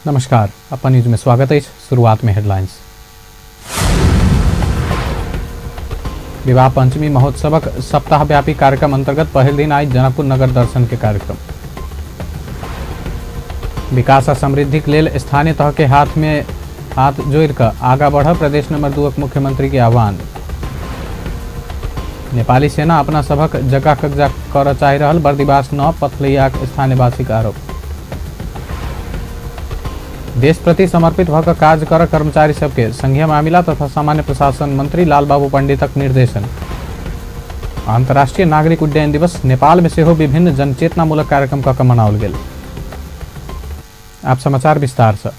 नमस्कार, अपन न्यूज में स्वागत है। शुरुआत में हेडलाइंस। विवाह पंचमी महोत्सवक सप्ताहव्यापी कार्यक्रम अंतर्गत पहल दिन आई जनकपुर नगर दर्शन के कार्यक्रम। विकास आ समृद्धि के लेल स्थानीय तह के हाथ में हाथ जोड़ कर आगा बढ़ प्रदेश नंबर 2 मुख्यमंत्री के आह्वान। नेपाली सेना अपना सबक जगह कब्जा कर चाह रहल बर्दिवास न पथलैया स्थानीयवासी का आरोप। देश प्रति समर्पित भकर कार्य कर कर्मचारी सबके संघीय मामला तथा सामान्य प्रशासन मंत्री लालबाबू पंडितक निर्देशन। अंतर्राष्ट्रीय नागरिक उड्डयन दिवस नेपाल में सेहो विभिन्न जनचेतनामूलक कार्यक्रम का मनाओल गेल। आप समाचार विस्तार से।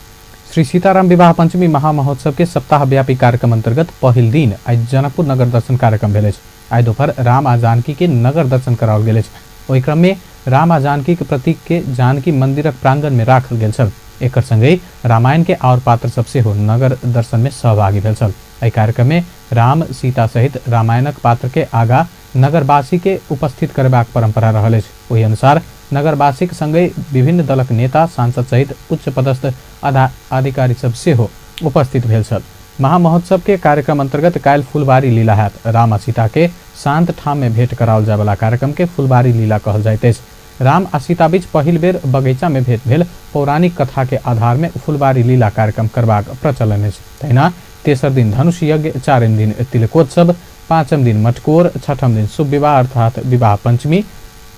श्री सीताराम विवाह पंचमी महामहोत्सव के सप्ताहव्यापी कार्यक्रम अंतर्गत पहिल दिन आज जनकपुर नगर दर्शन कार्यक्रम भेल। आज दोपहर राम आ जानकी के नगर दर्शन कराओल गेल। ओहि क्रम में राम आ जानकी के प्रतीक के जानकी मंदिरक प्रांगण में राखल गेल छल। एकर संगे रामायण के और पात्र सबसे हो नगर दर्शन में सहभागी भेल छल। एहि कार्यक्रम में राम सीता सहित रामायणक पात्र के आगा नगरवासी के उपस्थित करबाक परंपरा रहल अछि। ओहि अनुसार नगरवासी संगे विभिन्न दलक नेता सांसद सहित उच्च पदस्थ अधिकारी सब सेहो उपस्थित भेल छल। महामहोत्सव के कार्यक्रम अंतर्गत काल्हि फुलबारी लीला हैत। राम आ सीता के शांत ठाम में भेंट कराओल जाय वाला कार्यक्रम के फुलबारी लीला कहल जाइत अछि। राम आ सीता बीच पहिल बेर बगीचा में भेंट भेल पौराणिक कथा के आधार में फुलबारी लीला कार्यक्रम करबाक प्रचलन अछि। तहिना तेसर दिन धनुष यज्ञ, चारिम दिन तिलकोत्सव, पांचम दिन मटकोर, छठम दिन शुभ विवाह अर्थात विवाह पंचमी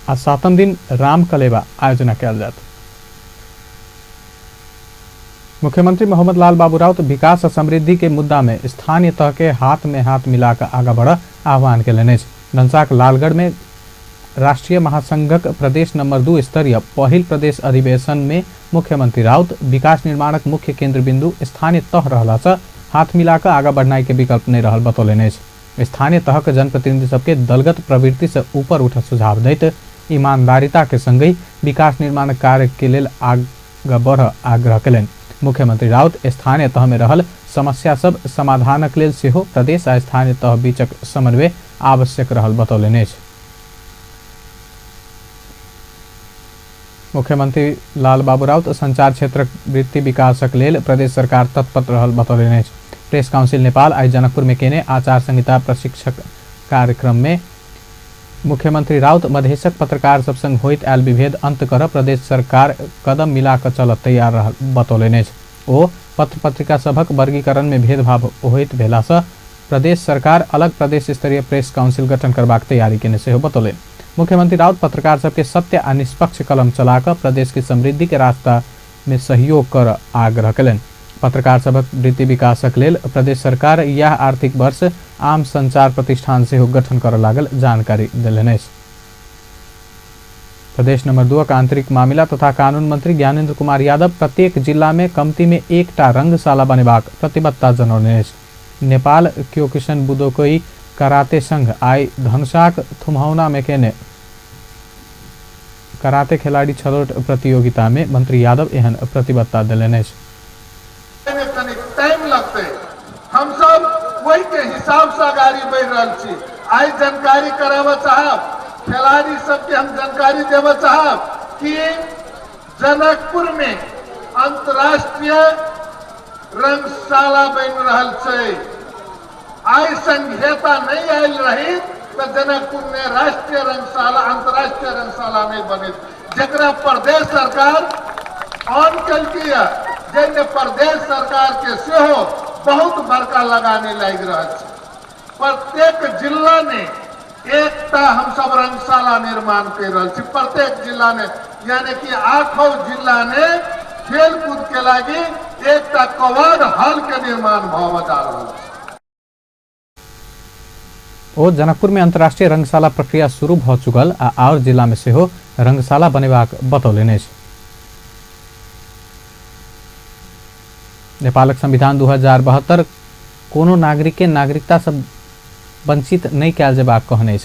आ सातम दिन राम कलेवा आयोजना कयल जायत। मुख्यमंत्री मोहम्मद लाल बाबू राउत विकास और समृद्धि के मुद्दा में स्थानीय तह के हाथ में हाथ मिलाकर आगा बढ़ आह्वान केलनि। धनसाक लालगढ़ में राष्ट्रीय महासंघक प्रदेश नंबर 2 स्तरीय पहिल प्रदेश अधिवेशन में मुख्यमंत्री राउत विकास निर्माणक मुख्य केंद्र बिंदु स्थानीय तह रहला से हाथ मिलाकर आगा बढ़नाई के विकल्प नहीं रहल बतौलनि। स्थानीय तह के जनप्रतिनिधि सबके दलगत प्रवृत्ति से ऊपर उठ सुझाव दैत ईमानदारिता के संगे विकास निर्माण कार्य के लेल आगा बढ़ आग्रह केलनि। मुख्यमंत्री राउत स्थानीय तह में रहल समस्या सब समाधानक लेल सेहो प्रदेश आ स्थानीय तह बीचक समन्वय आवश्यक रहल बतौलनि। मुख्यमंत्री लाल बाबू राउत संचार क्षेत्रक वृत्ति विकासक लेल प्रदेश सरकार तत्पर रहल बतौलनि। प्रेस काउंसिल नेपाल आज जनकपुर में केने आचार संहिता प्रशिक्षक कार्यक्रम में मुख्यमंत्री राउत मधेशक पत्रकार सब संग होइत आयल विभेद अंत कर प्रदेश सरकार कदम मिलाकर चलत तैयार रहल बतौलनि। ओ पत्र पत्रिका सभक वर्गीकरण में भेदभाव होइत भेला से प्रदेश सरकार अलग प्रदेश स्तरीय प्रेस काउंसिल गठन करबाक तैयारी केने सेहो बतौलनि। मुख्यमंत्री राउत पत्रकार सबके सत्य आ निष्पक्ष कलम चलाकर प्रदेश की समृद्धि के रास्ता में सहयोग कर आग्रह केलनि। पत्रकार सबक वृत्ति विकासक लेल प्रदेश सरकार यह आर्थिक वर्ष आम संचार प्रतिष्ठान से गठन कर लागल जानकारी दिलनि। प्रदेश नंबर 2 का आंतरिक मामला तथा कानून मंत्री ज्ञानेन्द्र कुमार यादव प्रत्येक जिला में कमती में एकटा रंगशाला बनेबाक प्रतिबद्धता जनौलनि। नेपाल क्योकिशन बुदोकोई कराते संघ आई धनुषाक थुमहौना में केने कराते खिलाड़ी छनौट प्रतियोगिता में मंत्री यादव एहन प्रतिबद्धता दिलनि। टाइम लगते हम सब वही के हिसाब से आगाड़ी बढ़ रहा छी। आई जानकारी करावा चाहब खिलाड़ी सबके हम जानकारी देवा चाहब कि जनकपुर में अंतर्राष्ट्रीय रंगशाला बन रहा है। आई संघीयता नहीं आयल रही तो जनकपुर में राष्ट्रीय रंगशाला अंतर्राष्ट्रीय रंगशाला नहीं बने, जरा प्रदेश सरकार ऑन कल किया जैसे प्रदेश सरकार के सेहो बहुत बड़का लगाने लग रहा है। प्रत्येक जिला ने एकटा हम सब रंगशाला निर्माण कर रहा है। प्रत्येक जिला ने यानी कि 8 जिला ने खेल कूद के लगी एकटा कवर हॉल के निर्माण भव जा रहा है। ओ जनकपुर में अंतर्राष्ट्रीय रंगशाला प्रक्रिया शुरू भ चुकल और जिला में सेहो रंगशाला बनेबाक बतौलनि। नेपालक संविधान 2072 कोनो नागरिक के नागरिकता से वंचित नहीं कयल जेबाक कहने।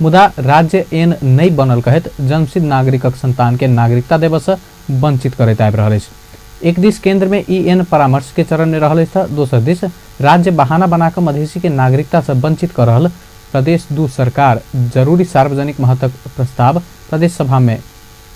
मुदा राज्य एन नहीं बनल कहत जन्मसिद्ध नागरिकक संतान के नागरिकता देव से वंचित करैत आबि रहल अछि। एक दिस केंद्र में एन परामर्श के चरण में रहल अछि, दोसर दिस राज्य बहाना बनाकर मधेसी के नागरिकता से वंचित कर रहल प्रदेश 2 सरकार जरूरी सार्वजनिक महत्वक प्रस्ताव प्रदेश सभा में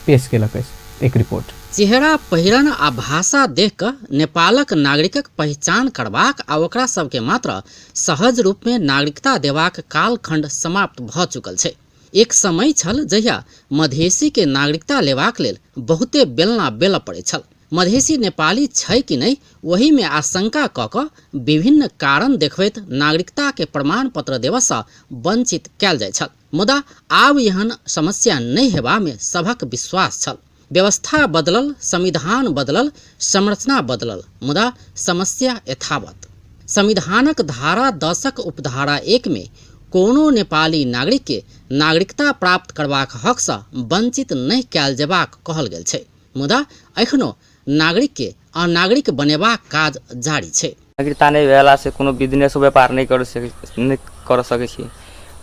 पेश केलक अछि। एक रिपोर्ट। चेहरा पहिरन आ भाषा देख कऽ नेपालक नागरिकक पहचान करबाक आ ओकरा सबके मात्र सहज रूप में नागरिकता देबाक कालखंड समाप्त भऽ चुकल छै। एक समय छल जहिया मधेसी के नागरिकता लेबाक लेल बहुते बेलना बेलऽ पड़ै छल। मधेसी नेपाली छै कि नहीं वही में आशंका कऽ कऽ विभिन्न कारण देखबैत नागरिकता के प्रमाण पत्र देबसँ वंचित कयल जाय छल। मुदा आब एहन समस्या नहीं हेबा में सभक विश्वास छल। व्यवस्था बदलल, संविधान बदलल, संरचना बदलल, मुदा समस्या यथावत। संविधानक धारा 10क उपधारा 1 में कोनो नेपाली नागरिक के नागरिकता प्राप्त करबाक हक से वंचित नहीं कयल जेबाक कहल गेल छै। मुदा एखनो नागरिक के अनागरिक बनेबाक काज जारी छै। नागरिकता नहीं भेला से कोनो बिजनेस व्यापार नहीं कर सकै छी।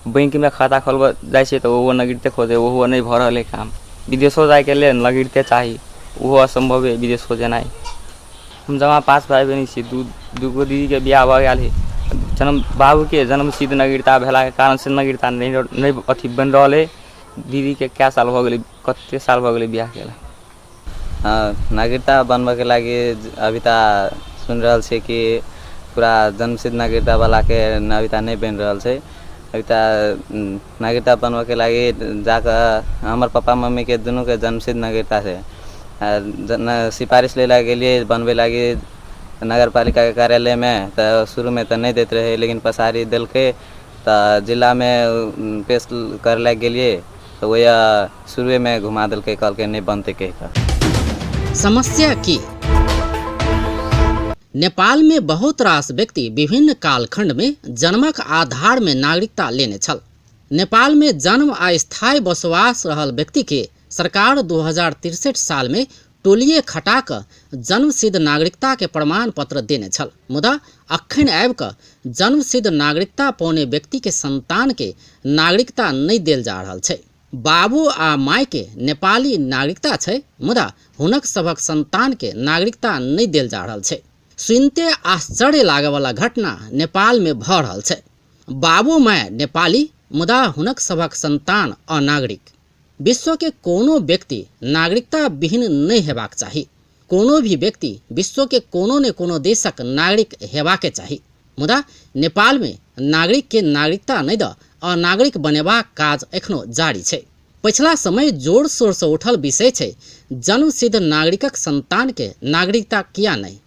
बैंक में खाता खोलबा जाय छै तो वो नागरिकते खोजे, वो नहीं भऽ रहल है काम। विदेशो जाए के लिए नागरिकते चाही, वो असंभव है विदेश हो जेनाइ। हम जमा 5 भाई बहन छी, दूगो दीदी के बियाह भऽ गेल है। जन्म बाबू के जन्म सिद्ध नागरिकता भेला के कारण से नागरिकता नहीं अथी बन रहल है। दीदी के क्या साल भऽ गेलै, कते साल भऽ गेलै बियाह केला। नागरिकता बनबा के लागि अभी तक सुन रहल छै कि पूरा जन्मसिद्ध नागरिकता वाला के अभी तक नहीं बन रहल छै। अभी तक नागरिकता बनबा के लागि जाकर हमर पापा मम्मी के दोनों के जन्मसिद्ध नागरिकता छै। सिफारिश ले गेलिए बनबे लागी नगर पालिका के कार्यालय में, तो शुरू में तो नहीं देते रहे, लेकिन पसारी दिल के तो जिला में पेश कर लग गेलिए तो वही शुरू में घुमा दिल के कल के नहीं बनते कह। समस्या की नेपाल में बहुत रास व्यक्ति विभिन्न कालखंड में जन्मक आधार में नागरिकता लेने छल। नेपाल में जन्म आ स्थायी बसवास रहल व्यक्ति के सरकार 2063 साल में टोलिए खटा कऽ जन्म सिद्ध नागरिकता के प्रमाण पत्र देने छल। मुदा अखन आबि कऽ जन्म सिद्ध नागरिकता पौने व्यक्ति के संतान के नागरिकता नहीं देल जा रहल छै। बाबू आ माय के नेपाली नागरिकता छै, मुदा हुनक सभक संतान के नागरिकता नहीं देल जा रहल छै। सुनते आश्चर्य लागे वाला घटना नेपाल में भऽ रहल छै। बाबू माय नेपाली, मुदा हुनक सभक संतान अनागरिक। विश्व के कोनो व्यक्ति नागरिकता विहीन नहीं हेबाक चाही। कोनो भी व्यक्ति विश्व के कोनो ने कोनो देशक नागरिक हेबाके चाही। मुदा नेपाल में नागरिक के नागरिकता नहीं द अनागरिक बनेबाक काज एखनो जारी छै। पिछला समय जोर शोर से उठल विषय छै जन्म सिद्ध नागरिकक संतान के नागरिकता किया नहीं।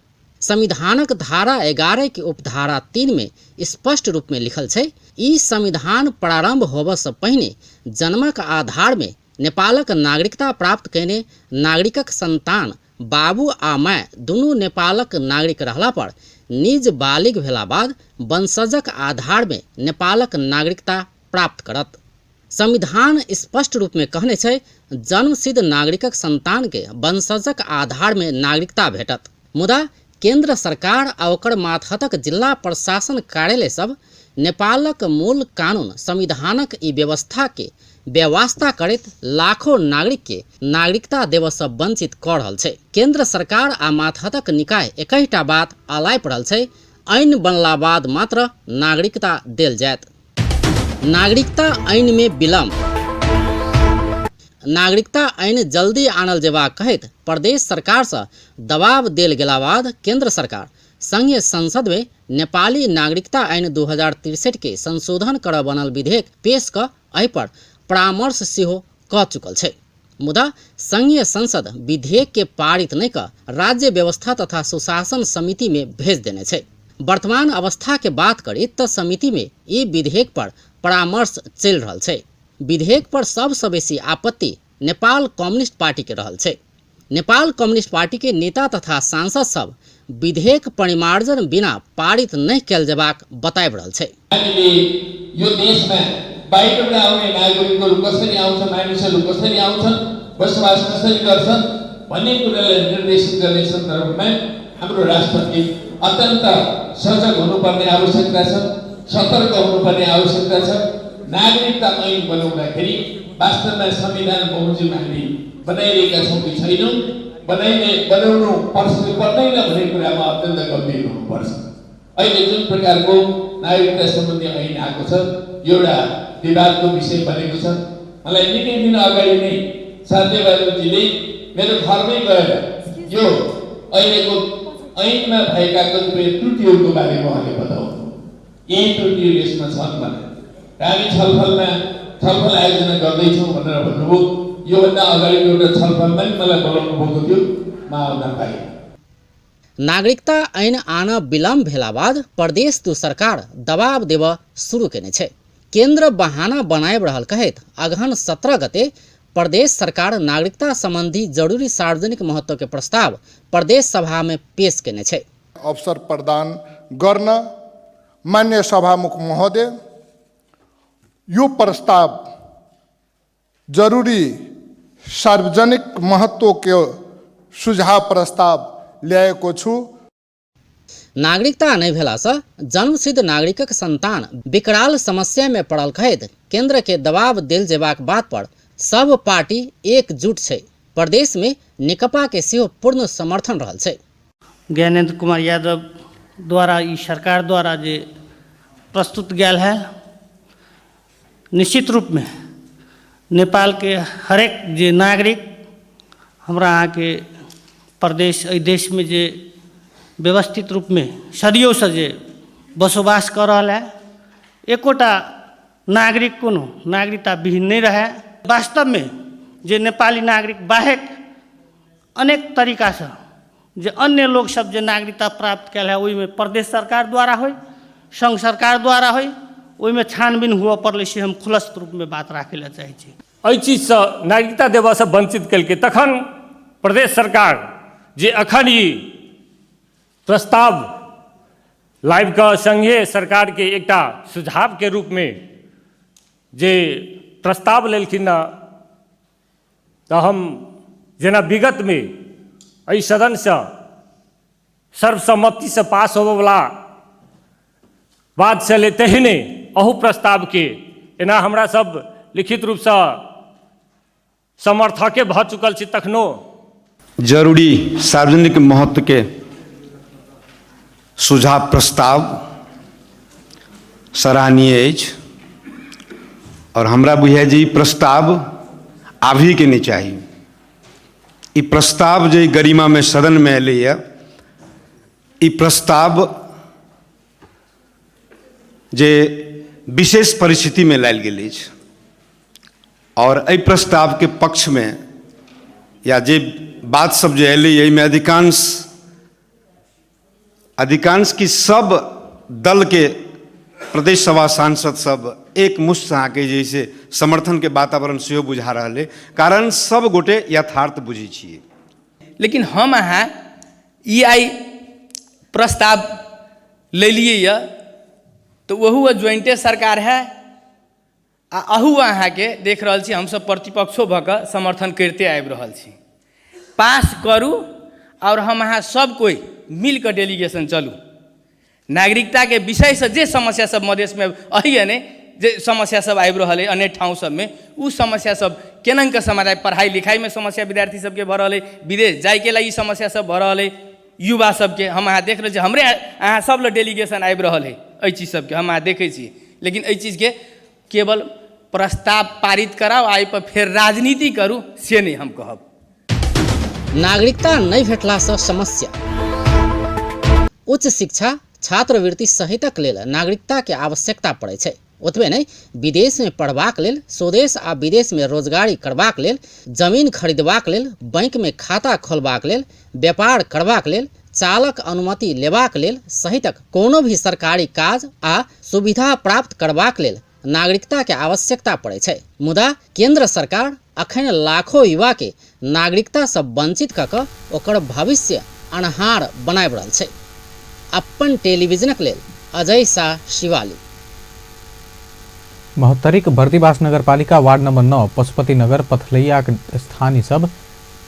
संविधानक धारा 11 के उपधारा 3 में स्पष्ट रूप में लिखल छै, ई संविधान प्रारंभ होबऽ से पहिने जन्मक आधार में नेपालक नागरिकता प्राप्त कयने नागरिकक संतान बाबू आ माय दुनू नेपालक नागरिक रहला पर निज बालिग भेला बाद वंशजक आधार में नेपालक नागरिकता प्राप्त करत। संविधान स्पष्ट रूप में कहने छै जन्म सिद्ध नागरिकक संतान के वंशजक आधार में नागरिकता भेटत। मुदा केंद्र सरकार आ ओकर मातहतक जिला प्रशासन कार्यालय सब नेपालक मूल कानून संविधानक ई व्यवस्था के व्यवस्था करैत लाखों नागरिक के नागरिकता देव से वंचित कर रहल छै। केंद्र सरकार आ मातहतक निकाय एकहिटा बात आलाप रहल छै, ऐन बनला बाद मात्र नागरिकता देल जायत। नागरिकता ऐन में विलम्ब। नागरिकता ऐन जल्दी आनल जेबाक कहैत प्रदेश सरकार से दबाव देल गेला बाद केंद्र सरकार संघीय संसद में नेपाली नागरिकता ऐन 2063 के संशोधन कर बनल विधेयक पेश क एहि पर परामर्श सेहो क चुकल छै। मुदा संघीय संसद विधेयक के पारित नहीं कर राज्य व्यवस्था तथा सुशासन समिति में भेज देने छै। वर्तमान अवस्था के बात करी तो समिति में ई विधेयक पर परामर्श चल रहल छै। विधेयक पर सबसे बेसी आपत्ति नेपाल कम्युनिस्ट पार्टी के रहल छै। नेपाल कम्युनिस्ट पार्टी के नेता तथा सांसद सब विधेयक परिमार्जन बिना पारित नहीं कयल जेबाक बताइब रहल छै। यो देशमा बाहिरबाट आउने नागरिकहरू कसरी आउँछन्, मानिसहरू कसरी आउँछन्, बसोबास कसरी गर्छन् भन्ने कुरालाई निर्देशित गर्ने सन्दर्भमा हाम्रो राष्ट्रपति अत्यन्त सजग हुनुपर्ने आवश्यकता छ, सतर्क हुनुपर्ने आवश्यकता छ। नागरिकता ऐन बनाउँदाखेरि वास्तवमा संविधान बमोजिम हामी बनाइरहेका छौँ कि छैनौँ, बनाउनु पर्छ कि पर्दैन भन्ने कुरामा अत्यन्त गम्भीर हुनुपर्छ। अहिले जुन प्रकारको नागरिकता सम्बन्धी ऐन आएको छ एउटा विवादको विषय बनेको छ। मलाई निकै दिन अगाडि नै साध्यवादीजीले मेरो घरमै गएर यो अहिलेको ऐनमा भएका कतिपय त्रुटिहरूको बारेमा उहाँले बताउनु। यही त्रुटिहरू यसमा छन् भनेर हामी छलफल आयोजना गर्दैछौँ भनेर भन्नुभयो। योभन्दा अगाडिको एउटा छलफलमा पनि मलाई बोलाउनु भएको थियो, म आउन पाएँ। नागरिकता ऐन आन विलम्ब भेला बाद प्रदेश दू सरकार दबाव देव शुरू केने छै। केंद्र बहाना बनाए रहल कहैत अगहन 17 गते प्रदेश सरकार नागरिकता संबंधी जरूरी सार्वजनिक महत्व के प्रस्ताव प्रदेश सभा में पेश केने छै। अवसर प्रदान गर्न मान्य सभामुख महोदय, यो प्रस्ताव जरूरी सार्वजनिक महत्व के सुझाव प्रस्ताव ल्याएको छु। नागरिकता नहीं भेला से जन्मसिद्ध नागरिकक संतान विकराल समस्या में पड़ल कहैत केंद्र के दबाव दिल जेबाक बात पर सब पार्टी एकजुट छै। प्रदेश में निकपा के सेहो पूर्ण समर्थन रहल छै। ज्ञानेंद्र कुमार यादव द्वारा ई सरकार द्वारा जे प्रस्तुत गया है, निश्चित रूप में नेपाल के हरेक जे नागरिक हमरा यहाँ के प्रदेश देश में जे व्यवस्थित रूप में सदियों से जे बसोबास कर रहा है, एकोटा नागरिक कोनो नागरिकता विहीन नहीं रहे। वास्तव में जे नेपाली नागरिक बाहेक अनेक तरीका से जे अन्य लोग सब जे नागरिकता प्राप्त कल है, वही में प्रदेश सरकार द्वारा हो, संघ सरकार द्वारा हो, वही में छानबीन हुआ पड़े से हम खुलस्त रूप में बात राखे चाहे छी। एहि चीज से नागरिकता देवा से वंचित कल तखन प्रदेश सरकार जे अखन ई प्रस्ताव लाइव का संघीय सरकार के एकटा सुझाव के रूप में जे प्रस्ताव लेलखिन न, तो हम जेना विगत में एहि सदन से सर्वसम्मति से पास होबे वाला बात चले, तेहने अहू प्रस्ताव के एना हमरा सब लिखित रूप से समर्थके भ चुकल छी। तखनो जरूरी सार्वजनिक महत्व के सुझाव प्रस्ताव सराहनीय अछि और हमरा बुझाय जे ई प्रस्ताव आबही के नहीं चाहिए। ई प्रस्ताव जे गरिमा में सदन में एलैया, ई प्रस्ताव जे विशेष परिस्थिति में लायल गेल अछि और एहि प्रस्ताव के पक्ष में या जे बात सब जो एलैया, में अधिकांश की सब दल के प्रदेश सभा सांसद सब एक मुश्त के जैसे समर्थन के वातावरण से बुझा रहा है, कारण सब गोटे यथार्थ बुझे छिए। लेकिन हम अहाँ ई आई प्रस्ताव ले लिए या तो वहू ज्वाइंटे सरकार है आ अहू अहाँ के देख रहा छी, हम सब प्रतिपक्षो भऽ कऽ समर्थन करते आबि रहल छी। पास करू और हम अहाँ सब कोई मिल कर डेलीगेशन चलू। नागरिकता के विषय से जे समस्या सब मधेश में अही ने जे समस्या सब आबि रहल है अनेक ठाव सब में, उ समस्या सब केना के समाधान, पढ़ाई लिखाई में समस्या विद्यार्थी सबके भऽ रहल है, विदेश जाय के लागि समस्या सब भऽ रहल है, युवा सबके हम अहाँ देख रहे छी। हमरे अहाँ सब ल डेलीगेशन आबि रहल है एहि चीज सबके हम अहाँ देखै छी। लेकिन एहि चीज के केवल प्रस्ताव पारित कराओ, आई पर फिर राजनीति करू, से नहीं हम कहब। नागरिकता नहीं भेटला से समस्या। उच्च शिक्षा छात्रवृत्ति सहितक लेल नागरिकता के आवश्यकता पड़ै छै। ओतबे नहीं, विदेश में पढ़बाक लेल, स्वदेश आ विदेश में रोजगारी करबाक लेल, जमीन खरीदबाक लेल, बैंक में खाता खोलबाक लेल, व्यापार करबाक लेल, चालक अनुमति लेबाक लेल सहितक कोनो भी सरकारी काज आ सुविधा प्राप्त करबाक लेल नागरिकता के आवश्यकता पड़ै छै। मुदा केंद्र सरकार अखन लाखों युवा के नागरिकता से वंचित कऽ कऽ ओकर भविष्य अन्हार बनाबि रहल छै। अपन टेलीविजनक लेल अजय शाह, शिवाली। महोत्तरीक बर्दिवास नगरपालिका वार्ड नंबर 9 पशुपति नगर पथलैया के स्थानीय सब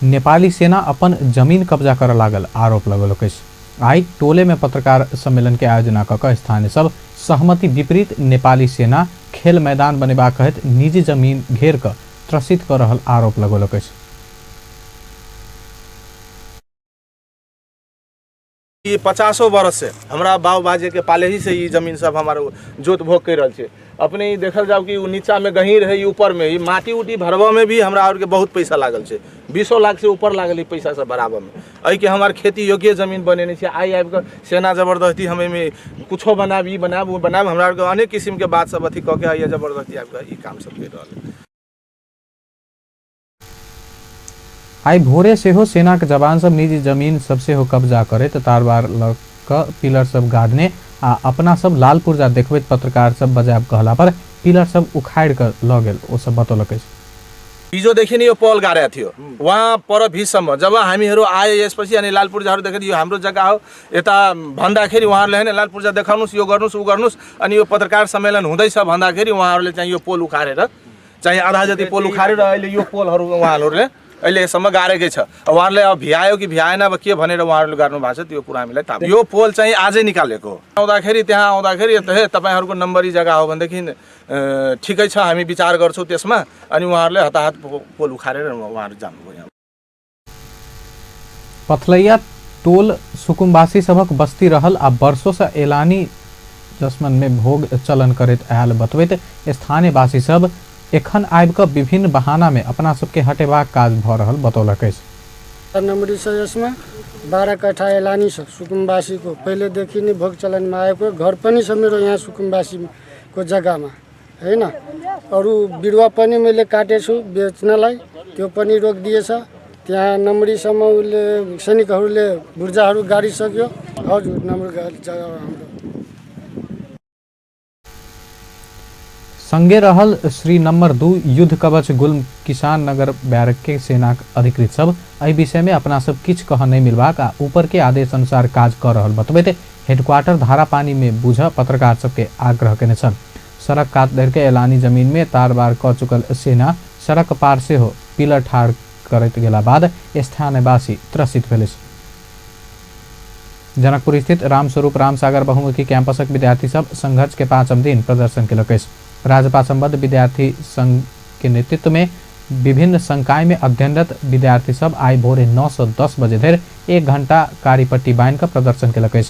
नेपाली सेना अपन जमीन कब्जा कर लागल आरोप लगल। आई टोले में पत्रकार सम्मेलन के आयोजना कऽ स्थानीय सब सहमति विपरीत नेपाली सेना खेल मैदान बनेबा कहत निजी जमीन घेर कर त्रसित कर रहल आरोप लगल। ये 50 वर्ष से हमारा बाबू बाजे के पाले ही से ये जमीन सब हमारे जोत भोग कर रहा है अपने ही देखल जाओ कि नीचा में गहीर है, ऊपर में माटी उटी भरबा में भी हमरा और के बहुत पैसा लागल है, 20 लाख से ऊपर लागल पैसा सब भराबा में। अई के हमार खेती योग्य जमीन बनेने से आई आबि के सेना जबरदस्ती हमें में कुछो बनाब, ई बनाब, वो बनाब, हमरा और के अनेक किस्म के बात सब अथी कह के आई जबरदस्ती आबि के ई काम सब कर रहल है। आई भोरे से हो सेना के जवान सब निजी जमीन सबसे हो कब्जा करे तो तारबार लग क पिलर सब गाड़ने आ अपना सब लाल पुर्जा देखबैत पत्रकार सब बजाब कहला पर पिलर सब उखाड़ कर ल गेल ओ सब बतौलकै। हिजो देखि नि यो पोल गाडे थियो वहाँ पर भीसम्म जब हामीहरू आए यसपछि अनि लाल पूर्जाहरू देखे यो हाम्रो जग्गा हो यता भन्दाखेरि उहाँहरूले हैन लाल पूर्जा देखाउनुस्, यो गर्नुस्, उ गर्नुस्, अनि यो पत्रकार सम्मेलन हुँदैछ भन्दाखेरि उहाँहरूले चाहिँ यो पोल उखारेर चाहिँ आधा जति पोल उखारेर अहिले यो पोलहरू उहाँहरूले अहिलेसम्म गाडेकै छ। उहाँहरूले अब भ्यायो कि भ्याएन अब के भनेर उहाँहरूले गर्नु भएको छ त्यो कुरा हामीलाई थाहा। यो पोल चाहिँ आजै निकालेको आउँदाखेरि त्यहाँ आउँदाखेरि हे तपाईँहरूको नम्बरी जग्गा हो भनेदेखि ठिकै छ हामी विचार गर्छौँ त्यसमा, अनि उहाँहरूले हताहत पोल उखारेर उहाँहरू जानुभयो। पथलैया टोल सुकुम्बासी सबक बस्ती रहल आ वर्षों से एलानी जसमन में भोग चलन करैत आयल बतबैत स्थानीय वासी सब एखन आबि कऽ विभिन्न बहाना में अपना सबके हटेबाक काज भऽ रहल बतौलकै। नंबरी से इसमें 12 कट्ठा एलानी छ सुकुम्बासी को पहले देखि नै भोग चलन में आएको घर पनि छ मेरो यहाँ सुकुम्बासी को जगह में हैन। अरू बिरुवा पनि मैले काटेछु बेच्नलाई, त्यो पनि रोक दिएछ। त्यहाँ नम्बरीसम्म उसले सैनिकहरूले बुर्जाहरू गाडिसक्यो। हजुर नम्बर जग्गा हाम्रो संगे रहल श्री नंबर 2 युद्ध कवच गुल्म किसान नगर बैरक के सेना अधिकृत सब एहि विषय में अपना सब किछ कह नहीं मिलबाक आ ऊपर के आदेश अनुसार काज कर रहल बतबैत हेडक्वार्टर धारापानी में बुझ पत्रकार सबके आग्रह केने छल। सड़क काट धर के एलानी जमीन में तारबार क चुकल सेना सड़क पार से हो पिलर ठाड़ करैत गेला बाद स्थानीयवासी त्रसित भेल। जनकपुर स्थित रामस्वरूप रामसागर बहुमुखी कैंपसक विद्यार्थी सब संघर्ष के 5म दिन प्रदर्शन केलकै। राजपा संबद्ध विद्यार्थी संघ के नेतृत्व में विभिन्न संकाय में अध्ययनरत विद्यार्थी सब आई भोरे 9 से 10 बजे धरि 1 घंटा कारीपट्टी बांध कर प्रदर्शन केलकै।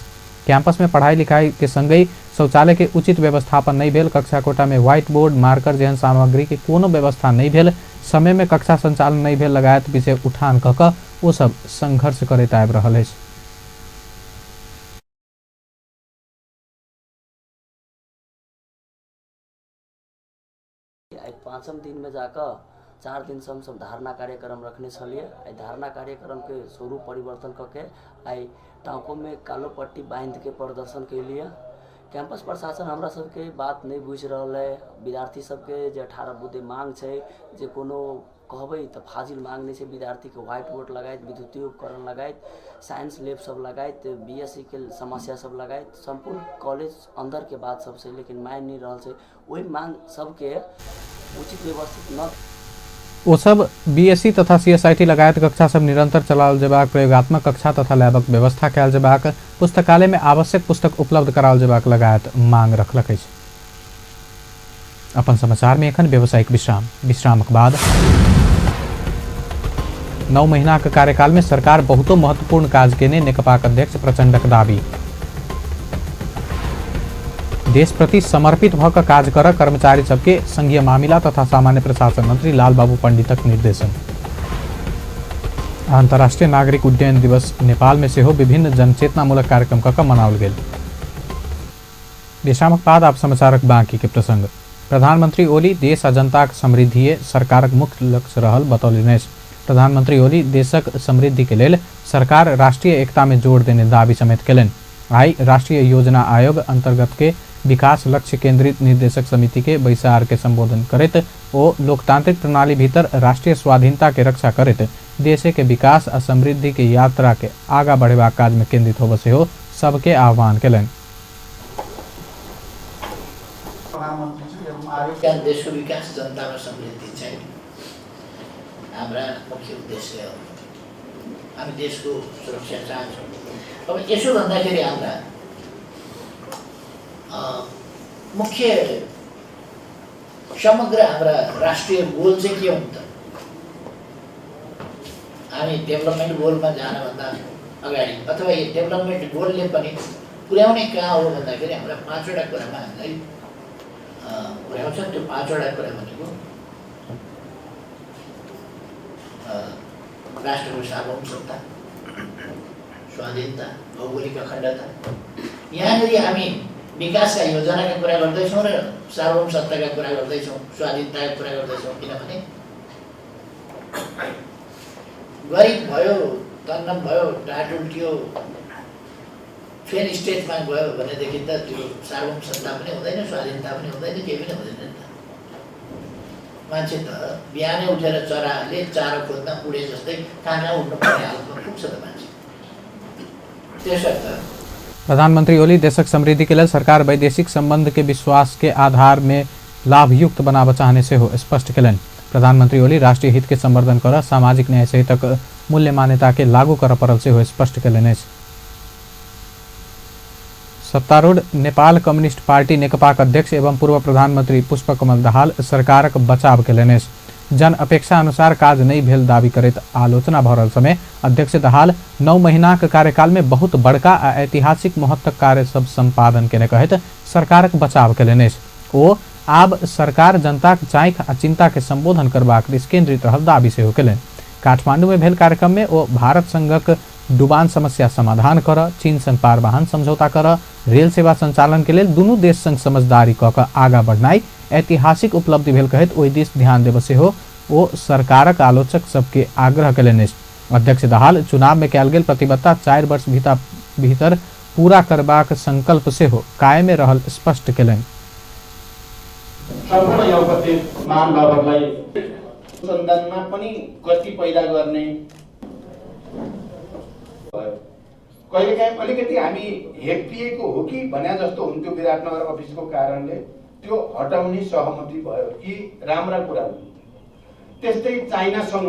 कैंपस में पढ़ाई लिखाई के संगई शौचालय के उचित व्यवस्थापन नहीं भेल, कक्षा कोटा में व्हाइट बोर्ड मार्कर जहन सामग्री के कोनो व्यवस्था नहीं भेल, समय में कक्षा संचालन नहीं भेल लगायत विषय उठान क क ओ सब संघर्ष करैत आबि रहल अछि। पाँचम दिन में जाकर 4 दिन से हम सब धारणा कार्यक्रम रखने छलिए। धारणा कार्यक्रम के स्वरूप परिवर्तन करके आई टाँकों में कालो पट्टी बांध के प्रदर्शन के लिए कैंपस प्रशासन हमरा सबके बात नहीं बुझ रहा है। विद्यार्थी सबके जे 18 बुद्धे मांग है जे कोनो कहबै तो फाजिल मांग नहीं है। विद्यार्थी के व्हाइट बोर्ड लगायत विद्युतीय उपकरण लगायत साइंस लैब सब लगायत बीएससी के समस्या सब लगायत संपूर्ण कॉलेज अंदर के बात सब से लेकिन मान नहीं रहा है। वही मांग सबके उचित व्यवस्थित न ओ सब बीएससी तथा सीएसआईटी लगायत कक्षा सब निरंतर चलाओल जेबाक, प्रयोगात्मक कक्षा तथा लैबक व्यवस्था कयल जेबाक, पुस्तकालय में आवश्यक पुस्तक उपलब्ध कराओल जेबाक लगायत मांग रखलकै। अपन समाचार में एखन व्यावसायिक विश्रामक बाद 9 महीना के कार्यकाल में सरकार बहुतो महत्वपूर्ण काज केने नेकपाक अध्यक्ष प्रचंडक दाबी। देश प्रति समर्पित भऽ कऽ काज कर कर्मचारी सबके संघीय मामिला तथा सामान्य प्रशासन मंत्री लालबाबू पंडितक निर्देशन। अंतर्राष्ट्रीय नागरिक उड्डयन दिवस नेपाल में सेहो विभिन्न जनचेतनामूलक कार्यक्रम कऽ मनाओल गेल। विश्रामक बाद आप समाचारक बाकी के प्रसंग। प्रधानमंत्री ओली देश आ जनताक समृद्धि सरकारक मुख्य लक्ष्य रहल बतौलनि। प्रधानमंत्री ओली देशक समृद्धि के लेल सरकार राष्ट्रीय एकता में जोर देने दावी समेत केलनि। आई राष्ट्रीय योजना आयोग अंतर्गत के विकास लक्ष्य केंद्रित निर्देशक समिति के बैसार के संबोधन करैत ओ लोकतांत्रिक प्रणाली भीतर राष्ट्रीय स्वाधीनता के रक्षा करैत देश के विकास आ समृद्धि के यात्रा के आगा बढ़ेबाक काज में केंद्रित होबऽ सेहो सबके आह्वान केलनि। देश को विकास जनता और समृद्धि चाहिए हमारा मुख्य उद्देश्य हो। हामी देश को सुरक्षा चाहन्छौँ। अब यसो भन्दाखेरि हाम्रा मुख्य समग्र हाम्रा राष्ट्रिय गोल चाहिँ के हुन् त? हामी डेभलपमेन्ट गोलमा जानभन्दा अगाडि अथवा यो डेभलपमेन्ट गोलले पनि पुर्याउने कहाँ हो भन्दाखेरि हाम्रा 5वटा कुरामा हामीलाई पुर्याउँछ। त्यो 5वटा कुरा भनेको राष्ट्रको सार्वभौमता, स्वाधीनता, भौगोलिक अखण्डता। यहाँनिर हामी विकासका योजनाका कुरा गर्दैछौँ र सार्वभौमसत्ताका कुरा गर्दैछौँ, स्वाधीनताका कुरा गर्दैछौँ। किनभने गरिब भयो, तन्नम भयो, टाट उल्टियो, फेल स्टेजमा गयो भनेदेखि त त्यो सार्वभौमसत्ता पनि हुँदैन, स्वाधीनता पनि हुँदैन, केही पनि हुँदैन नि त। मान्छे त बिहानै उठेर चराले चारो खोज्न उडे जस्तै कहाँ उठ्नु पर्ने हालतमा पुग्छ त मान्छे। त्यसर्थ प्रधानमंत्री ओली देशक समृद्धि के लिए सरकार वैदेशिक संबंध के विश्वास के आधार में लाभयुक्त बनाब चाहने से हो स्पष्ट कलन। प्रधानमंत्री ओली राष्ट्रीय हित के संवर्धन कर सामाजिक न्याय सहितक मूल्य मान्यता के लागू कर परल से हो स्पष्ट कलन। सत्तारूढ़ नेपाल कम्युनिस्ट पार्टी नेकपा अध्यक्ष एवं पूर्व प्रधानमंत्री पुष्पकमल दाहाल सरकारक बचाव केलनि। जन अपेक्षा अनुसार काज नहीं भेल दावी करैत आलोचना भ रहल समय अध्यक्ष दाहाल 9 महीनाक कार्यकाल में बहुत बड़का आ ऐतिहासिक महत्वक कार्य सब संपादन केने कहैत सरकारक बचाव केलनि। ओ आब सरकार जनताक चाँखि आ चिंता के संबोधन करबाक दिस केंद्रित रहल दावी सेहो केलनि। काठमांडू में भेल कार्यक्रम में ओ भारत संघक डुबान समस्या समाधान कर, चीन संग पारवाहन समझौता कर, रेल सेवा संचालन के लिए दुनू देश संग समझदारी क के आगा बढ़नाई ऐतिहासिक उपलब्धि भेल कहैत ओहि दिस ध्यान देब से हो ओ सरकारक आलोचक सबके आग्रह केलनि। अध्यक्ष दाहाल चुनाव में कयल गेल प्रतिबद्धता 4 वर्ष भीतर पूरा करबाक संकल्प से हो कायम रहल स्पष्ट केलनि। सम्पूर्ण यो उपस्थित महानुभावहरूलाई अनुसन्धानमा पनि गति पैदा गर्ने कहिलेकाहीँ अलिकति हामी हेपिएको हो कि भन्या जस्तो हुन्थ्यो विराटनगर अफिसको कारणले, त्यो हटाउने सहमति भयो। यी राम्रा कुरा हुन्। त्यस्तै चाइनासँग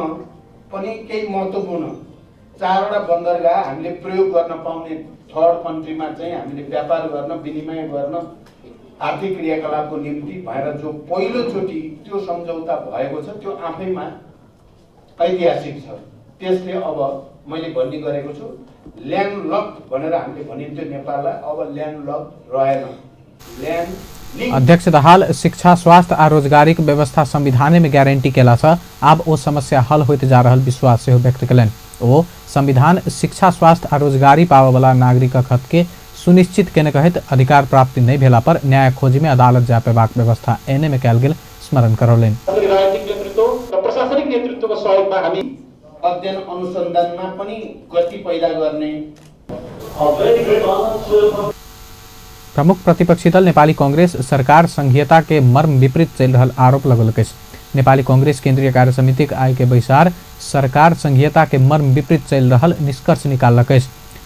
पनि केही महत्त्वपूर्ण 4वटा बन्दरगाह हामीले प्रयोग गर्न पाउने, थर्ड कन्ट्रीमा चाहिँ हामीले व्यापार गर्न, विनिमय गर्न, आर्थिक क्रियाकलापको निम्ति भएर जो पहिलोचोटि त्यो सम्झौता भएको छ त्यो आफैमा ऐतिहासिक छ। त्यसले अब मैले भन्ने गरेको छु ल्यान्डलक भनेर हामीले भनिन्थ्यो नेपाललाई, अब ल्यान्डलक रहेन। अध्यक्ष दाहाल शिक्षा, स्वास्थ्य आ रोजगारी की व्यवस्था संविधान में गारंटी केला छ। आब ओ समस्या हल होते जा रहल विश्वास से व्यक्त कलन। ओ संविधान शिक्षा, स्वास्थ्य आ रोजगारी पावे वाला नागरिक हक के सुनिश्चित केने कहैत अधिकार प्राप्ति नहीं भेला पर न्याय खोजी में अदालत जा पेबाक व्यवस्था एने में कयल गेल स्मरण करौलनि। राजनीतिक नेतृत्व र प्रशासनिक नेतृत्वको सहयोगमा हामी अध्ययन अनुसन्धानमा पनि गति पैदा गर्ने। प्रमुख प्रतिपक्षी दल नेपाली कांग्रेस सरकार संघीयता के मर्म विपरीत चल रहल आरोप लगौलकै। नेपाली कांग्रेस केंद्रीय कार्य समिति के आय के बैसार सरकार संघीयता के मर्म विपरीत चल रहल निष्कर्ष निकालकै।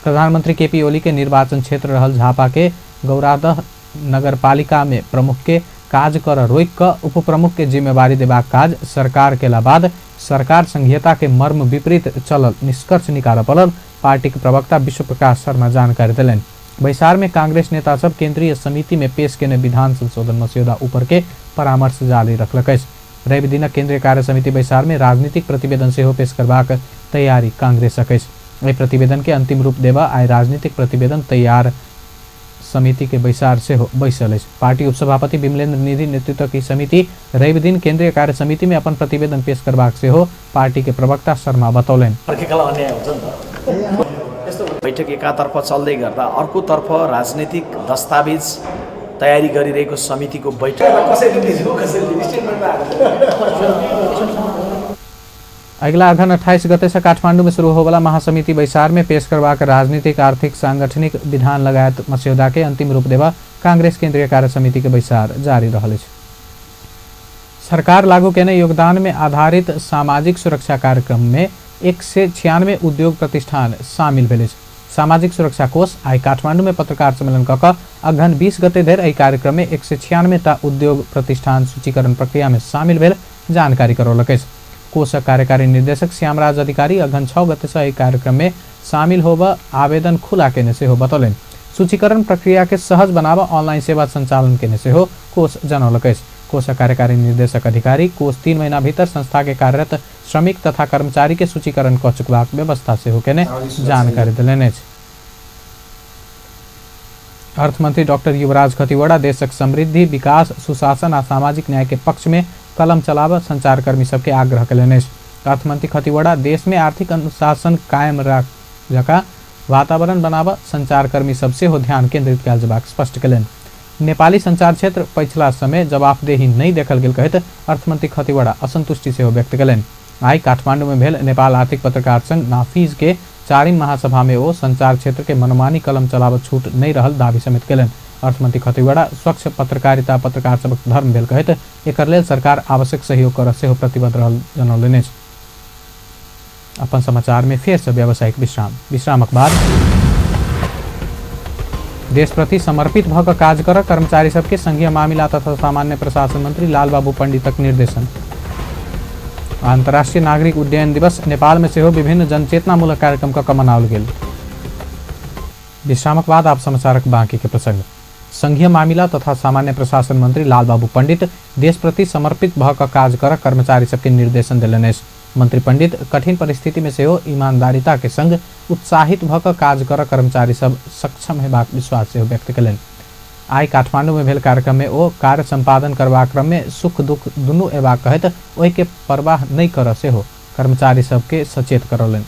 प्रधानमंत्री केपी ओली के निर्वाचन क्षेत्र रहल झापा के गौरादह नगरपालिका में प्रमुख के काज कर रोक क उप प्रमुख के जिम्मेवारी देबाक काज सरकार केला बाद सरकार संघीयता के मर्म विपरीत चलल निष्कर्ष निकाल पड़ल पार्टी के प्रवक्ता विश्व प्रकाश शर्मा जानकारी दिलन। बैसार में कांग्रेस नेता सब केंद्रीय समिति में पेश केने विधान संशोधन मस्यौदा ऊपर के परामर्श जारी रखलकै। रवि दिन केंद्रीय कार्य समिति बैसार में राजनीतिक प्रतिवेदन से हो पेश करबाक तैयारी कांग्रेस सकै। एहि प्रतिवेदन के अंतिम रूप देवा आइ राजनीतिक प्रतिवेदन तैयार समिति के बैसार से हो बैसल। पार्टी उपसभापति विमलेन्द्र निधि नेतृत्व की समिति रवि दिन केंद्रीय कार्य समिति में अपन प्रतिवेदन पेश करबाक से हो पार्टी के प्रवक्ता शर्मा बतौलन। बैठक एकातर्फ चल्दै गर्दा अर्कोतर्फ राजनीतिक दस्तावेज तयारी गरिरहेको समितिको बैठक अगला अघन 28 गते से काठमांडू में शुरू होवाला महासमिति बैसार में पेश करबाक राजनीतिक, आर्थिक, सांगठनिक विधान लगायत मस्यौदा के अंतिम रूप देवा कांग्रेस केंद्रीय कार्य समिति के बैसार जारी रहल। सरकार लागू केने योगदान में आधारित सामाजिक सुरक्षा कार्यक्रम में 196 उद्योग प्रतिष्ठान शामिल भेल। सामाजिक सुरक्षा कोष आई काठमांडू में पत्रकार सम्मेलन कऽ अघन 20 गते धरि एहि कार्यक्रम में 196 उद्योग प्रतिष्ठान सूचीकरण प्रक्रिया में शामिल भेल जानकारी करौलकै। कोष कार्यकारी निर्देशक श्यामराज अधिकारी अघन 6 गते से एहि कार्यक्रम में शामिल होब आवेदन खुला केने से हो बतौलन। सूचीकरण प्रक्रिया के सहज बनाव ऑनलाइन सेवा संचालन केने से हो कोष जनौलकै। कोष कार्यकारी निर्देशक अधिकारी कोष 3 महीना भीतर संस्था के कार्यरत श्रमिक तथा कर्मचारी के सूचीकरण कऽ चुकबाक व्यवस्था से हो केने जानकारी दिलनि। अर्थमन्त्री डाक्टर युवराज खतिवड़ा देशक समृद्धि, विकास, सुशासन आ सामाजिक न्याय के पक्ष में कलम चलाब संचारकर्मी सबके आग्रह कयलनि। अर्थमन्त्री खतिवड़ा देश में आर्थिक अनुशासन कायम राख जका वातावरण बनाब संचारकर्मी सबसे हो ध्यान केंद्रित कयल जबाक स्पष्ट कयलनि। नेपाली संचार क्षेत्र पछिला समय जवाफदेही नहीं देखल गेल कहत अर्थमन्त्री खतिवड़ा असंतुष्टि सेहो व्यक्त कयलनि। आई काठमांडू में भेल नेपाल आर्थिक पत्रकार संघ नाफीज के 4वीं महासभा में ओ संचार क्षेत्र के मनमानी कलम चलाब छूट नहीं रहल दावी समेत कयलनि। अर्थमन्त्री खतिवड़ा स्वच्छ पत्रकारिता पत्रकार सबक धर्म भेल कहत एकर लेल सरकार आवश्यक सहयोग कर सेहो प्रतिबद्ध रहल जनौलनि। अपन समाचार में फेर से व्यावसायिक विश्रामक बाद देश प्रति समर्पित भऽ कऽ काज कर कर्मचारी सबके संघीय मामिला तथा सामान्य प्रशासन मंत्री लालबाबू पंडितक निर्देशन। अंतर्राष्ट्रीय नागरिक उड्डयन दिवस नेपाल में सेहो विभिन्न जनचेतनामूलक कार्यक्रम कऽ मनाओल गेल। विश्रामक बाद आप समाचारक बाँकी के प्रसंग। संघीय मामिला तथा सामान्य प्रशासन मंत्री लालबाबू पंडित देश प्रति समर्पित भऽ कऽ काज कर कर्मचारी सबके निर्देशन देलनि। मंत्री पंडित कठिन परिस्थिति में सेहो ईमानदारिता के संग उत्साहित भऽ कऽ काज कर कर्मचारी सब सक्षम हेबाक विश्वास सेहो व्यक्त कयलनि। आई काठमांडू में भेल कार्यक्रम में ओ कार्य संपादन करबाक क्रम में सुख दुख दुनू एबाक कहत ओहि के परवाह नहीं कर सेहो कर्मचारी सबके सचेत करौलनि।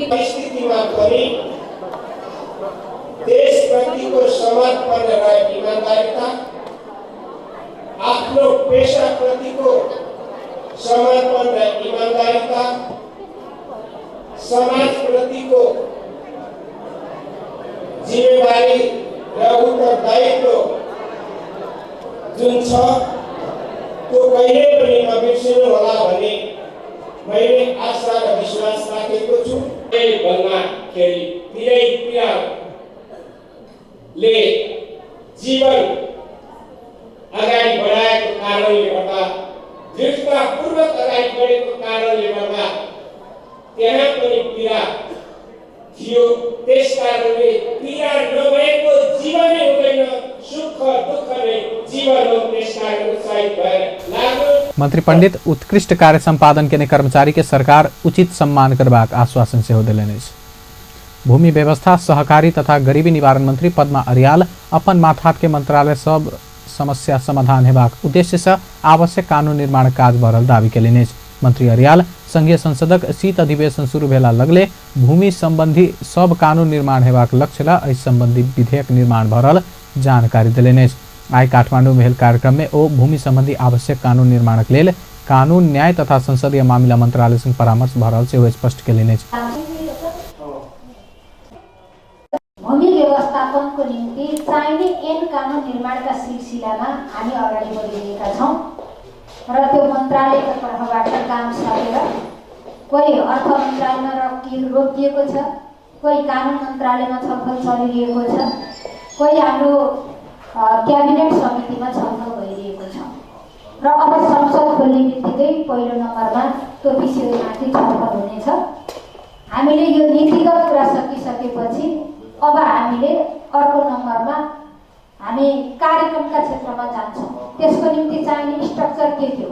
परिस्थितिमा पनि देशप्रतिको समर्पण र ईमानदारिता, आफ्नो पेशाप्रतिको समर्पण र ईमानदारिता, समाजप्रतिको जिम्मेवारी र उत्तरदायित्व जुन छ त्यो कहिले पनि नबिर्सिनु होला भन्ने मैले आशा र विश्वास राखेको छु। भन्दाखेरि धेरै पीडाले जीवन अगाडि बढाएको कारणले गर्दा, दृढतापूर्वक अगाडि बढेको कारणले गर्दा त्यहाँ पनि पीडा थियो। त्यस कारणले पीडा नभएको जीवनै हुँदैन, सुख दुःख नै जीवन हो। त्यस कारण उत्साहित भएर लाग्नु। मंत्री पंडित उत्कृष्ट कार्य संपादन केने कर्मचारी के सरकार उचित सम्मान करबाक आश्वासन सेहो देलनि। भूमि व्यवस्था, सहकारी तथा गरीबी निवारण मंत्री पद्मा अर्याल अपन माथात के मंत्रालय सब समस्या समाधान हेबाक उद्देश्य से आवश्यक कानून निर्माण काज बढ़ल दावी कयलनि। मंत्री अर्याल संघीय संसदक शीत अधिवेशन शुरू भेला लगले भूमि संबंधी सब कानून निर्माण हेबाक लक्ष्य ला एहि संबंधी विधेयक निर्माण भरल जानकारी देलनि। आई काठमांडू में भेल कार्यक्रम में ओ भूमि संबंधी आवश्यक कानून निर्माणक लेल कानून, न्याय तथा संसदीय मामिला मंत्रालय संग परामर्श भरल सेहो स्पष्ट कयलनि। भूमि व्यवस्थापनको निम्ति चाहिने ऐन कानून निर्माणका सिलसिलामा हामी अगाडि बढिरहेका छौँ र त्यो मन्त्रालयको तर्फबाट काम सकेर कोही अर्थ मन्त्रालयमा रोकिएको छ, कोही कानून मन्त्रालयमा छलफल चलिरहेको छ, कोही हाम्रो क्याबिनेट समितिमा छलफल भइरहेको छ र अब संसद खोल्ने बित्तिकै पहिलो नम्बरमा त्यो विषयमाथि छलफल हुनेछ। हामीले यो नीतिगत कुरा सकिसकेपछि अब हामीले अर्को नम्बरमा हामी कार्यक्रमका क्षेत्रमा जान्छौँ। त्यसको निम्ति चाहिने स्ट्रक्चर के थियो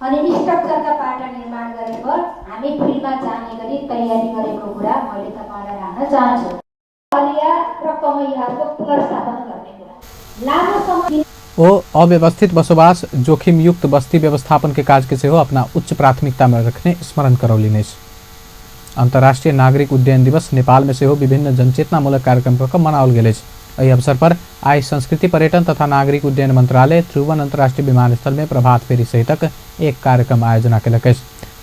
अनि स्ट्रक्चरका पाटा निर्माण गरेर हामी फिल्डमा जाने गरी तयारी गरेको कुरा मैले तपाईँलाई राख्न चाहन्छु। हलिया र कमैयाको पुनर्स्थापन गर्ने कुरा लामो समय ओ अव्यवस्थित बसोबास, जोखिम युक्त बस्ती व्यवस्थापन के काज के सेहो अपना उच्च प्राथमिकता में रखने स्मरण करौलिने। अंतर्राष्ट्रीय नागरिक उड्डयन दिवस नेपाल में सेहो विभिन्न जनचेतनामूलक कार्यक्रम कर मनाओल गेल। एहि अवसर पर आई संस्कृति पर्यटन तथा नागरिक उड्डयन मंत्रालय त्रिभुवन अंतर्राष्ट्रीय विमानस्थल में प्रभात फेरी सहितक एक कार्यक्रम आयोजना कयलक।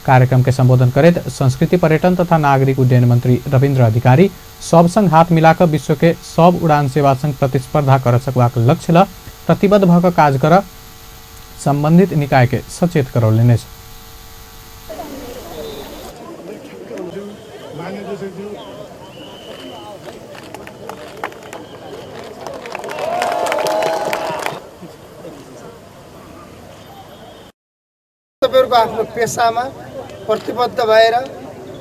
कार्यक्रम के संबोधन करैत संस्कृति पर्यटन तथा नागरिक उड्डयन मंत्री रविन्द्र अधिकारी सब संग हाथ मिलाकर विश्व के सब उड़ान सेवा संग प्रतिस्पर्धा कर सकबाक लक्ष्य ल प्रतिबद्ध भऽ कऽ काज कर संबंधित निकाय के सचेत करौलनि। तपाईहरुको आफ्नो पेशामा प्रतिबद्ध भएर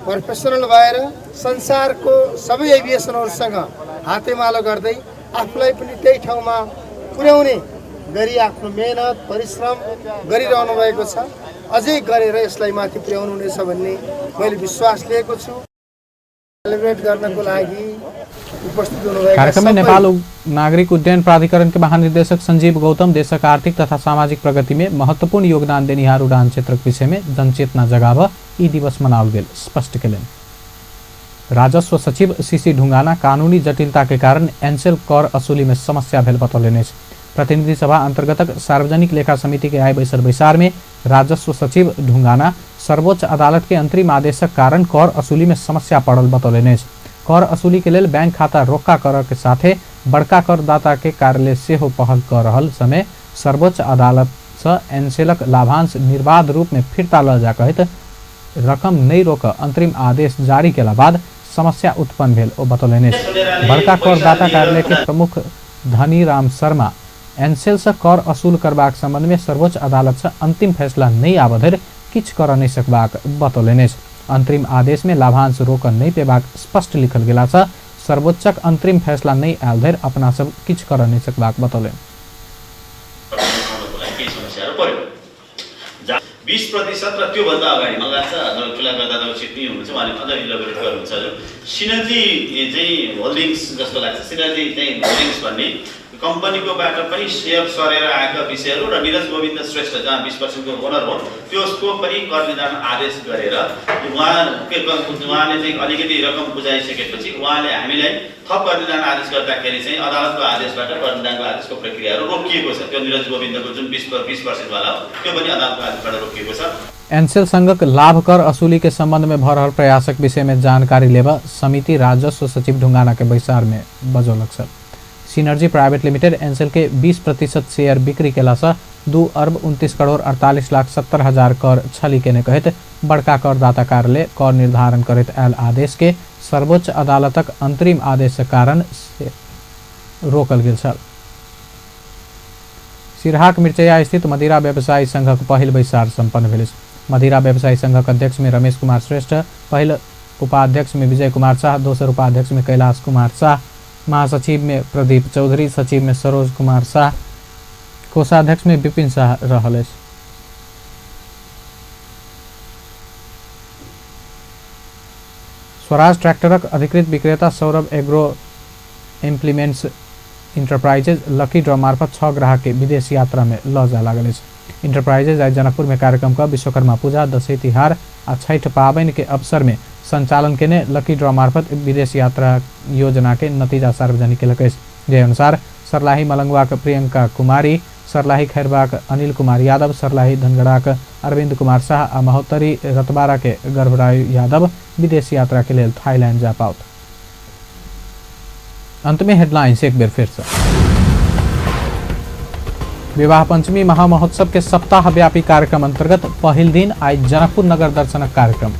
प्रोफेसनल भएर संसारको सबै एभिएसनहरुसँग हातेमालो गर्दै आफूलाई पनि त्यही ठाउँमा पुर्याउने गरी आफ्नो मेहनत परिश्रम गरिरहनु भएको छ। अझै गरेर यसलाई माथि पुर्याउनु हुनेछ भन्ने मैले विश्वास लिएको छु। सेलिब्रेट गर्नको लागि उपस्थित हुनुभएका कार्यक्रम में सबै नेपाल नागरिक उड्डयन प्राधिकरण के महानिदेशक संजीव गौतम देशक आर्थिक तथा सामाजिक प्रगति में महत्वपूर्ण योगदान देनिहार उडान क्षेत्र विषय में जनचेतना जगाव यी दिवस मनाओल गेल स्पष्ट केलन। राजस्व सचिव सीसी ढुंगाना कानूनी जटिलता के कारण एनसेल कर असुली में समस्या भेल बतौलेने। प्रतिनिधि सभा अंतर्गत सार्वजनिक लेखा समिति के आय बैसल बैसार में राजस्व सचिव ढुंगाना सर्वोच्च अदालत के अंतरिम आदेशक कारण कर असुली में समस्या पड़ल बतौलेने। कर असुली के लेल बैंक खाता रोका कर के साथे बड़का करदाता के कार्यालय सेहो पहल कर रहल समय सर्वोच्च अदालत से एनसेलक लाभांश निर्बाध रूप में फिरता ल जा कहत रकम नहीं रोक अंतरिम आदेश जारी केला बाद समस्या उत्पन्न भेल ओ बतौलेने। बड़का करदाता कार्यालय के प्रमुख धनीराम शर्मा एनसेल से कर असुल करबाक संबंध में सर्वोच्च अदालत से अंतिम फैसला नहीं आबधर किछ कर नहीं सकबाक बतौलेने। अंतरिम आदेश में लाभांश रोक नहीं पेबाक स्पष्ट लिखल गेला से सर्वोच्चक अंतरिम फैसला नहीं आयल धरि अपना सब किछ कर नहीं सकबाक बतौलेन। 20% र त्योभन्दा अगाडि लगायत ठुला करदाताको छिट्नी हुनुहुन्छ उहाँले अझ इलाबोरेट गर्नुहुन्छ। सिनर्जी चाहिँ होल्डिङ्स जस्तो लाग्छ। सिनर्जी चाहिँ होल्डिङ्स भन्ने कम्पनीकोबाट पनि सेयर सरेर आएका विषयहरू र निरज गोविन्द श्रेष्ठ जहाँ 20% को ओनर हुन् त्यसको पनि कर निदान आदेश गरेर उहाँले चाहिँ अलिकति रकम बुझाइसकेपछि उहाँले हामीलाई थप कर निदान आदेश गर्दाखेरि चाहिँ अदालतको आदेशबाट कर निदानको आदेशको प्रक्रियाहरू रोकिएको छ। त्यो निरज गोविन्दको जुन 20% वाला हो त्यो पनि अदालतको आदेशबाट रोकिएको छ। एनसेल संघक लाभ कर असुली के संबंध में भर रहल प्रयासक विषय में जानकारी लेवा समिति राजस्व सचिव ढुंगाना के बैसार में बजौलक छ। सिनर्जी प्राइवेट लिमिटेड एनसेल के 20% शेयर बिक्री केला से 2,29,48,70,000 कर छली के कहत बड़का करदाता कार्यालय कर निर्धारण करत आयल आदेश के सर्वोच्च अदालतक अंतरिम आदेश के कारण से रोकल गेल छल। सिरहाक मिर्चया स्थित मदिरा व्यवसायी संघक पहिल बैसार संपन्न भेल। मदिरा व्यवसायी संघक अध्यक्ष में रमेश कुमार श्रेष्ठ, पहिल उपाध्यक्ष में विजय कुमार शाह, दोसर उपाध्यक्ष में कैलाश कुमार शाह, महासचिव में प्रदीप चौधरी, सचिव में सरोज कुमार शाह, कोषाध्यक्ष में विपिन शाह रहल। स्वराज ट्रैक्टरक अधिकृत विक्रेता Saurabh agro implements enterprises lucky draw मार्फत 6 ग्राहक के विदेश यात्रा में ल जा लागल। इंटरप्राइजेज आज जनकपुर में कार्यक्रम का विश्वकर्मा पूजा, दशहरा तिहार आ छठ पाबन के अवसर में संचालन के लकी ड्रॉ मार्फत विदेश यात्रा योजना के नतीजा सार्वजनिक केलक। जे अनुसार सर्लाही मलंगवाक प्रियंका कुमारी, सर्लाही खैरबाक अनिल कुमार यादव, सर्लाही धनगढ़ाक अरविंद कुमार शाह आ महोत्तरी रतबारा के गर्भरायु यादव विदेश यात्रा के लिए थाईलैंड जा पाओ। अंत में हेडलाइंस एक बार फिर से। विवाह पंचमी महामहोत्सव के सप्ताह व्यापी कार्यक्रम अंतर्गत पहिल दिन आज जनकपुर नगर दर्शन कार्यक्रम।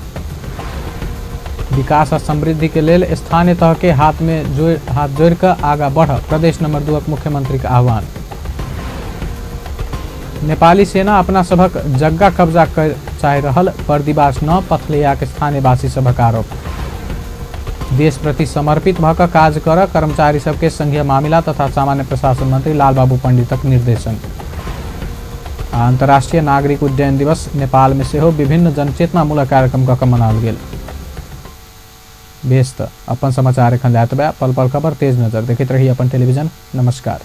विकास और समृद्धि के लेल स्थानीय तह के हाथ जोड़ कर आगा बढ़ प्रदेश नंबर 2 मुख्यमंत्री का आह्वान। नेपाली सेना अपना सबक जगह कब्जा कर चाह रहल बर्दिवास 9 पथलिया के स्थानीय वासी सबक आरोप। देश प्रति समर्पित भक काज कर कर्मचारी सबके संघीय मामला तथा सामान्य प्रशासन मंत्री लालबाबू पंडितक निर्देशन। अंतर्राष्ट्रीय नागरिक उड्डयन दिवस नेपाल में सेहो विभिन्न जनचेतनामूलक कार्यक्रम का मनाओल गेल। व्यस्त अपन समाचार एखन जात बा, पल पल खबर तेज नजर देखते रही अपन टेलीविजन। नमस्कार।